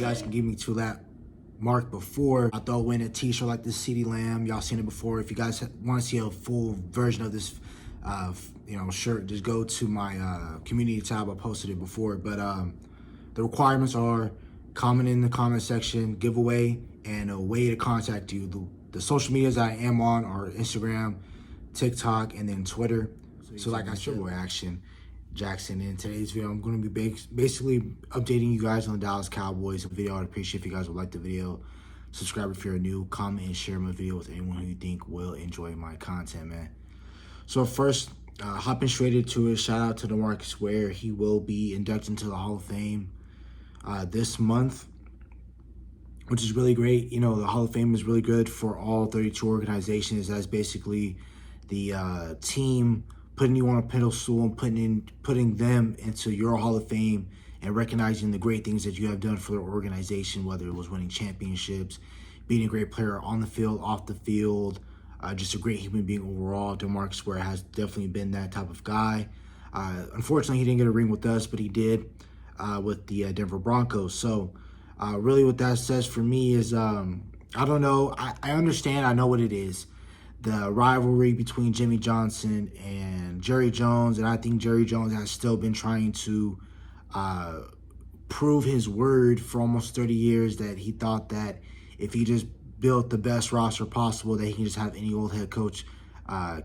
guys can get me to that mark before I throw in a t-shirt like this CeeDee Lamb. Y'all seen it before. If you guys want to see a full version of this shirt, just go to my community tab. I posted it before. But the requirements are comment in the comment section, giveaway, and a way to contact you. The social medias I am on are Instagram, TikTok, and then Twitter. So like I said, Action Jackson. In today's video, I'm going to be basically updating you guys on the Dallas Cowboys video. I'd appreciate if you guys would like the video. Subscribe if you're new. Comment and share my video with anyone who you think will enjoy my content, man. So first, hopping straight into it, shout out to Demarcus Ware. He will be inducted into the Hall of Fame this month, which is really great. You know, the Hall of Fame is really good for all 32 organizations. That's basically the team putting you on a pedestal and putting them into your Hall of Fame and recognizing the great things that you have done for their organization, whether it was winning championships, being a great player on the field, off the field, just a great human being overall. Demarcus Ware has definitely been that type of guy. Unfortunately, he didn't get a ring with us, but he did with the Denver Broncos. So really what that says for me is, I don't know. I understand. I know what it is. The rivalry between Jimmy Johnson and Jerry Jones, and I think Jerry Jones has still been trying to prove his word for almost 30 years, that he thought that if he just built the best roster possible, that he can just have any old head coach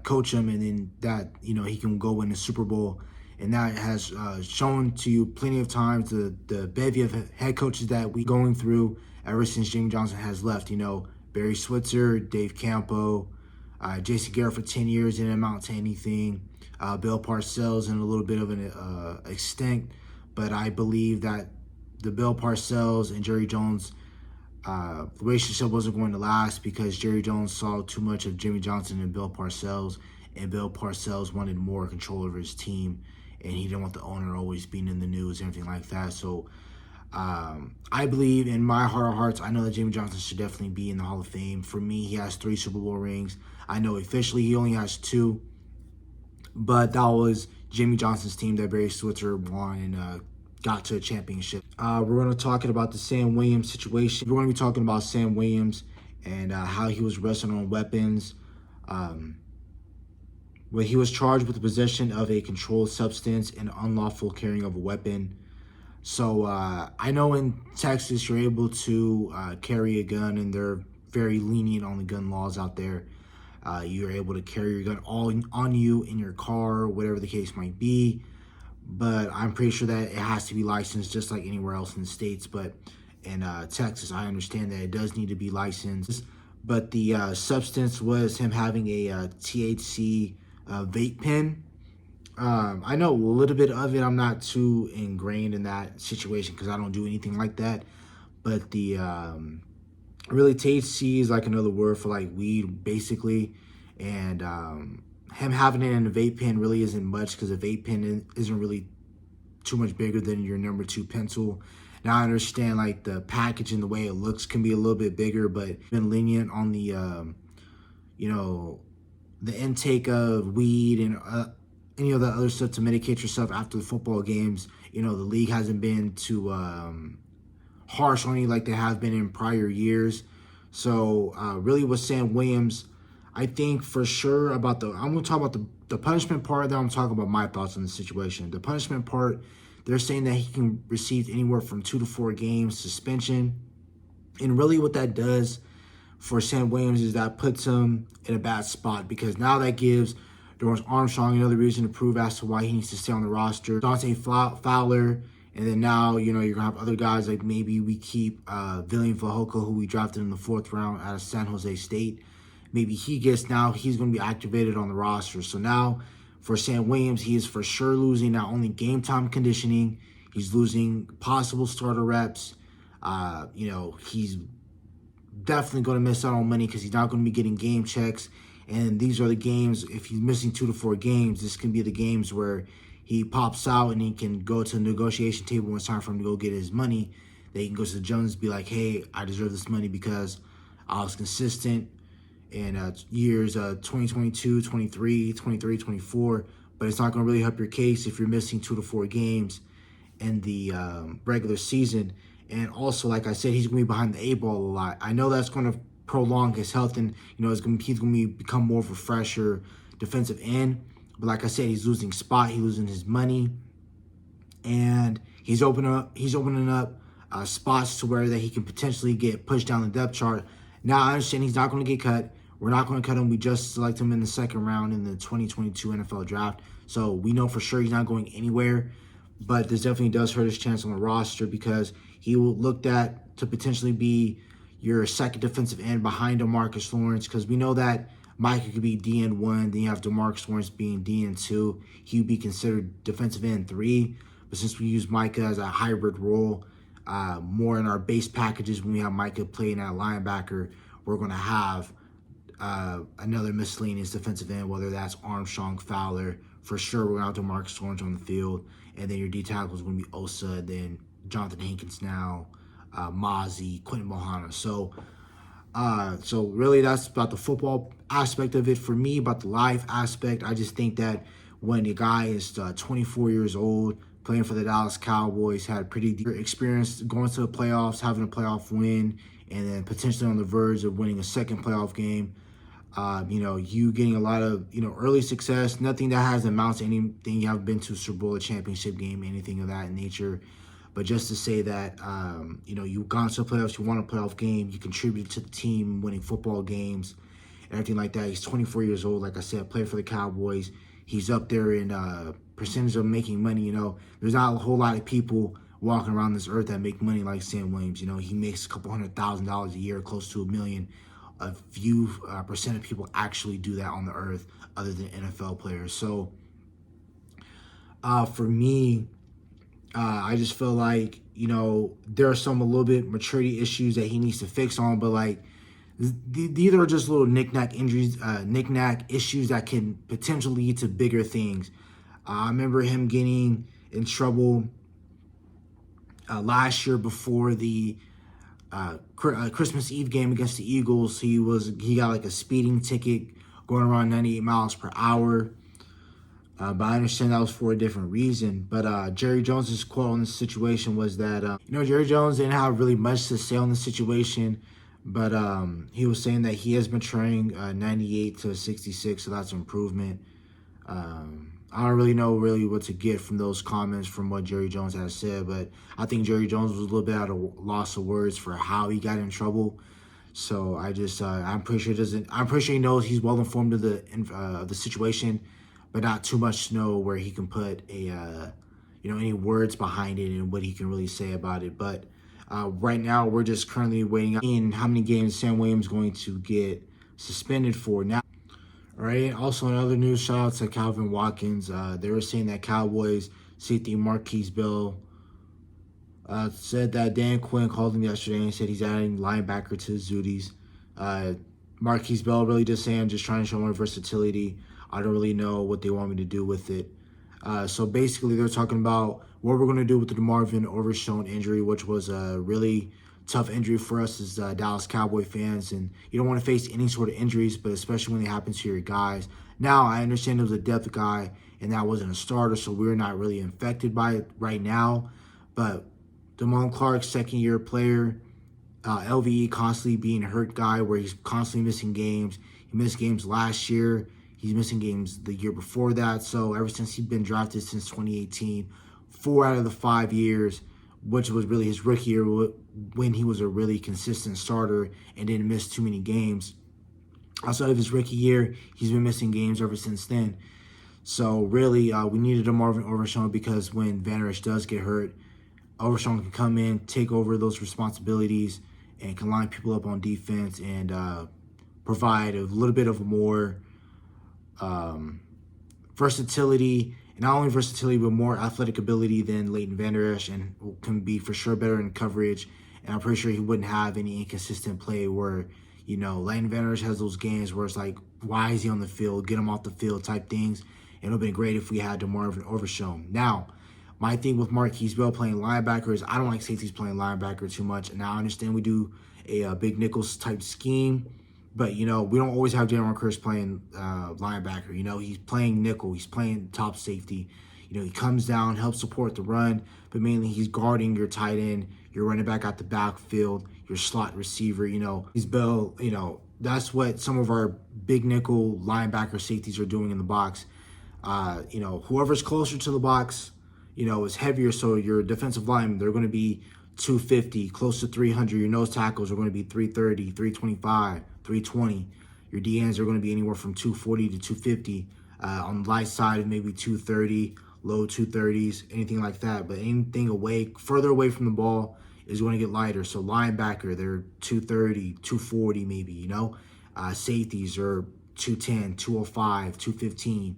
coach him, and then that, you know, he can go win the Super Bowl. And that has shown to you plenty of times the bevy of head coaches that we going through ever since Jimmy Johnson has left. You know, Barry Switzer, Dave Campo, Jason Garrett for 10 years didn't amount to anything. Bill Parcells in a little bit of an extent, but I believe that the Bill Parcells and Jerry Jones relationship wasn't going to last because Jerry Jones saw too much of Jimmy Johnson and Bill Parcells, and Bill Parcells wanted more control over his team, and he didn't want the owner always being in the news and everything like that. So I believe in my heart of hearts, I know that Jimmy Johnson should definitely be in the Hall of Fame. For me, he has 3 Super Bowl rings. I know officially he only has 2, but that was Jimmy Johnson's team that Barry Switzer won and got to a championship. We're going to talk about the Sam Williams situation. We're going to be talking about Sam Williams and how he was arrested on weapons. When he was charged with the possession of a controlled substance and unlawful carrying of a weapon. So I know in Texas you're able to carry a gun, and they're very lenient on the gun laws out there. You're able to carry your gun all on you in your car, whatever the case might be. But I'm pretty sure that it has to be licensed just like anywhere else in the States. But in Texas, I understand that it does need to be licensed. But the substance was him having a THC vape pen. I know a little bit of it. I'm not too ingrained in that situation because I don't do anything like that. But the really THC is like another word for like weed, basically. And him having it in a vape pen really isn't much because a vape pen isn't really too much bigger than your number 2 pencil. Now I understand like the package and the way it looks can be a little bit bigger, but been lenient on the the intake of weed and any of the other stuff to medicate yourself after the football games. You know, the league hasn't been too harsh on you like they have been in prior years. So really with Sam Williams, I think for sure about I'm going to talk about the punishment part, then I'm talking about my thoughts on the situation. The punishment part, they're saying that he can receive anywhere from 2 to 4 games suspension. And really what that does for Sam Williams is that puts him in a bad spot, because now that gives Dorrance Armstrong another reason to prove as to why he needs to stay on the roster. Dante Fowler, and then now, you know, you're going to have other guys like maybe we keep Villian Fehoko, who we drafted in the 4th round out of San Jose State. Maybe he's going to be activated on the roster. So now for Sam Williams, he is for sure losing not only game time conditioning, he's losing possible starter reps. You know, he's definitely going to miss out on money because he's not going to be getting game checks. And these are the games, if he's missing 2 to 4 games, this can be the games where he pops out and he can go to the negotiation table when it's time for him to go get his money. They can go to the Jones and be like, hey, I deserve this money because I was consistent in years 2022, 23, 24. But it's not going to really help your case if you're missing 2 to 4 games in the regular season. And also, like I said, he's going to be behind the 8 ball a lot. I know that's going to prolong his health, and he's going to become more of a fresher defensive end. But like I said, he's losing spot, he's losing his money, and he's opening up spots to where that he can potentially get pushed down the depth chart. Now I understand he's not going to get cut. We're not going to cut him. We just select him in the 2nd round in the 2022 NFL draft. So we know for sure he's not going anywhere. But this definitely does hurt his chance on the roster because he will looked at to potentially be your 2nd defensive end behind Demarcus Lawrence, because we know that Micah could be DN1, then you have Demarcus Lawrence being DN2. He would be considered defensive end 3. But since we use Micah as a hybrid role, more in our base packages when we have Micah playing at linebacker, we're going to have another miscellaneous defensive end, whether that's Armstrong, Fowler. For sure, we're going to have Demarcus Lawrence on the field. And then your D tackle is going to be Osa, then Jonathan Hankins now, Mozzie, Quentin Mohana. So really that's about the football aspect of it. For me, about the life aspect, I just think that when a guy is 24 years old, playing for the Dallas Cowboys, had pretty deep experience going to the playoffs, having a playoff win, and then potentially on the verge of winning a 2nd playoff game. You getting a lot of, early success, nothing that has amounts to anything. You haven't been to a Super Bowl, a championship game, anything of that nature. But just to say that, you've gone to the playoffs, you won a playoff game, you contributed to the team winning football games and everything like that. He's 24 years old, like I said, played for the Cowboys. He's up there in percentage of making money. There's not a whole lot of people walking around this earth that make money like Sam Williams. He makes a couple $100,000 a year, close to $1 million. A few percent of people actually do that on the earth other than NFL players. So for me, I just feel like, there are some a little bit maturity issues that he needs to fix on, but like these are just little knick-knack injuries, knick-knack issues that can potentially lead to bigger things. I remember him getting in trouble last year before the Christmas Eve game against the Eagles. He got like a speeding ticket going around 98 miles per hour. But I understand that was for a different reason. But Jerry Jones's quote on the situation was that, Jerry Jones didn't have really much to say on the situation, but he was saying that he has been training 98 to 66, so that's an improvement. I don't really know what to get from those comments from what Jerry Jones has said, but I think Jerry Jones was a little bit at a loss of words for how he got in trouble. So I'm pretty sure he knows, he's well informed of the situation, but not too much to know where he can put any words behind it and what he can really say about it. But right now, we're just currently waiting on how many games Sam Williams is going to get suspended for. Now, all right, also another news, shout out to Calvin Watkins. They were saying that Cowboys safety Marquise Bell said that Dan Quinn called him yesterday and said he's adding linebacker to his duties. Marquise Bell really just saying, I'm just trying to show my versatility. I don't really know what they want me to do with it. So basically, they're talking about what we're going to do with the Demarvion Overshown injury, which was a really tough injury for us as Dallas Cowboy fans. And you don't want to face any sort of injuries, but especially when they happen to your guys. Now, I understand it was a depth guy, and that wasn't a starter, so we're not really infected by it right now. But Damone Clark, 2nd-year player, LVE constantly being hurt guy, where he's constantly missing games. He missed games last year. He's missing games the year before that. So ever since he's been drafted since 2018, 4 out of the 5 years, which was really his rookie year when he was a really consistent starter and didn't miss too many games. Outside of his rookie year, he's been missing games ever since then. So really, we needed a Marvin Overshown because when Van Der Esch does get hurt, Overshown can come in, take over those responsibilities, and can line people up on defense and provide a little bit of more versatility, and not only versatility, but more athletic ability than Leighton Van Der Esch, and can be for sure better in coverage. And I'm pretty sure he wouldn't have any inconsistent play where, Leighton Van Der Esch has those games where it's like, why is he on the field? Get him off the field type things. It would have been great if we had Demarvion Overshown. Now, my thing with Marquise Bell playing linebacker is I don't like safeties playing linebacker too much. And now I understand we do a big nickels type scheme, but, we don't always have Demarcus playing linebacker. He's playing nickel. He's playing top safety. he comes down, helps support the run, but mainly he's guarding your tight end, your running back out the backfield, your slot receiver. He's Bell. That's what some of our big nickel linebacker safeties are doing in the box. Whoever's closer to the box, is heavier. So your defensive linemen, they're going to be 250, close to 300. Your nose tackles are going to be 330, 325, 320. Your DNs are going to be anywhere from 240 to 250. On the light side, maybe 230, low 230s, anything like that. But anything further away from the ball is going to get lighter. So linebacker, they're 230, 240 maybe, Safeties are 210, 205, 215.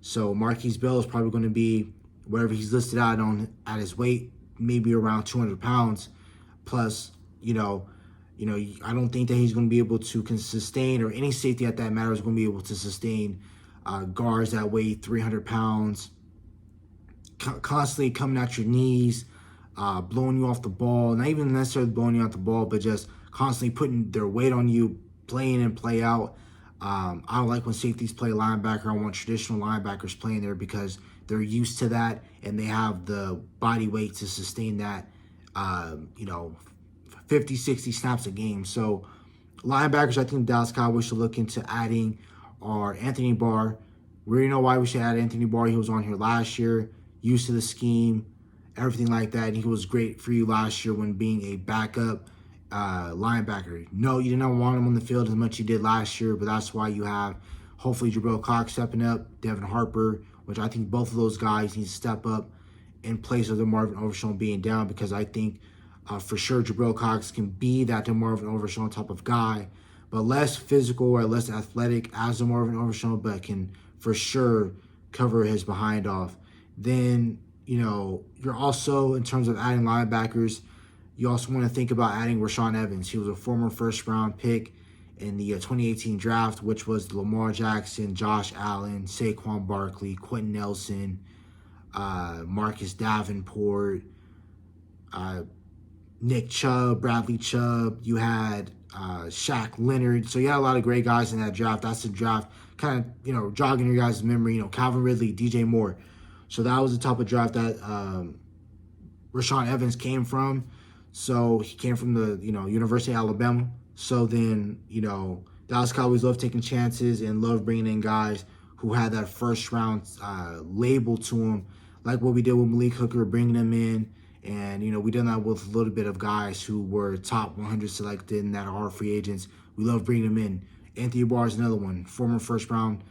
So Marquise Bell is probably going to be whatever he's listed out on at his weight, maybe around 200 pounds. Plus, I don't think that he's going to be able to sustain, or any safety at that matter is going to be able to sustain guards that weigh 300 pounds, constantly coming at your knees, blowing you off the ball. Not even necessarily blowing you off the ball, but just constantly putting their weight on you, playing and play out. I don't like when safeties play linebacker. I want traditional linebackers playing there because they're used to that and they have the body weight to sustain that, 50, 60 snaps a game. So linebackers, I think Dallas Cowboys should look into adding are Anthony Barr. We already know why we should add Anthony Barr. He was on here last year, used to the scheme, everything like that. And he was great for you last year when being a backup linebacker. No, you did not want him on the field as much as you did last year, but that's why you have hopefully Jabril Cox stepping up, Devin Harper, which I think both of those guys need to step up in place of Demarvion Overshown being down, because I think for sure Jabril Cox can be that Demarvion Overshown type of guy, but less physical or less athletic as Demarvion Overshown, but can for sure cover his behind off. Then, you're also, in terms of adding linebackers, you also want to think about adding Rashaan Evans. He was a former first-round pick in the 2018 draft, which was Lamar Jackson, Josh Allen, Saquon Barkley, Quentin Nelson, Marcus Davenport, Nick Chubb, Bradley Chubb. You had Shaq Leonard. So you had a lot of great guys in that draft. That's the draft, kind of, jogging your guys' memory, Calvin Ridley, DJ Moore. So that was the type of draft that Rashaan Evans came from. So he came from the, University of Alabama. So then, Dallas Cowboys love taking chances and love bringing in guys who had that first round label to them, like what we did with Malik Hooker, bringing them in. And, we done that with a little bit of guys who were top 100 selected and that are free agents. We love bringing them in. Anthony Barr is another one, former first round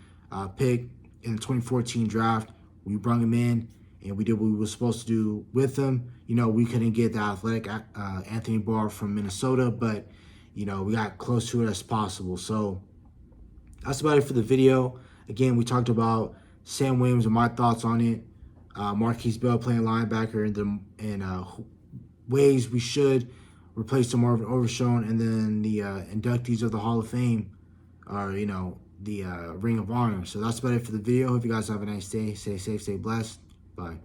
pick in the 2014 draft. We brought him in and we did what we were supposed to do with him. We couldn't get the athletic Anthony Barr from Minnesota, but, we got close to it as possible. So that's about it for the video. Again, we talked about Sam Williams and my thoughts on it. Marquise Bell playing linebacker, and ways we should replace Demarvion Overshown, and then the inductees of the Hall of Fame, or the Ring of Honor. So that's about it for the video. Hope you guys have a nice day. Stay safe, stay blessed. Bye.